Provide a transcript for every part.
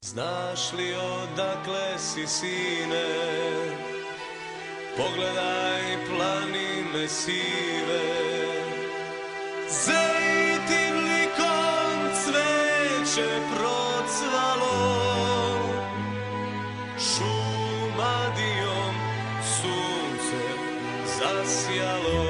Znaš li odakle si, sine? Pogledaj planine sive. Zejtin likom cveće procvalo, šumadijom sunce zasjalo.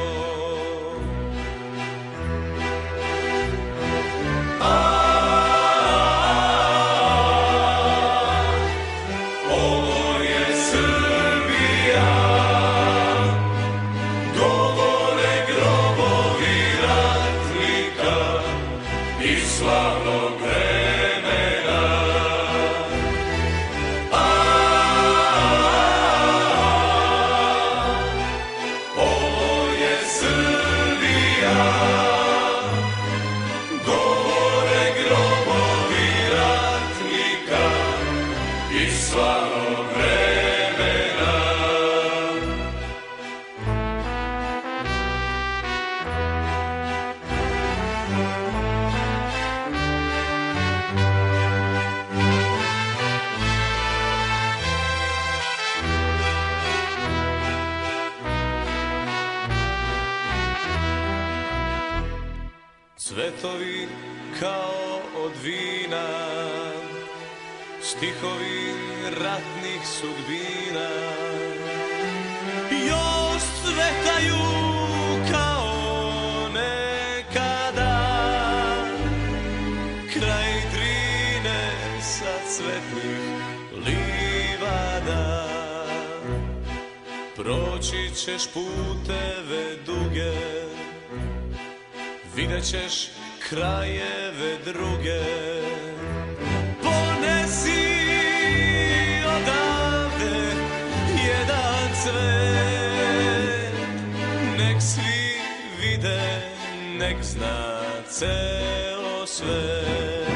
Slavnog vremena, ovo je Srbija, govore grobovi ratnika iz slavnog vremena. Cvetovi kao od vina, stihovi ratnih sudbina, još cvetaju kao nekada, kraj Drine sa cvetnih livada. Proći ćeš puteve duge, vidjet ćeš krajeve druge. Ponesi odavde jedan cvet, nek svi vide, nek zna celo svet.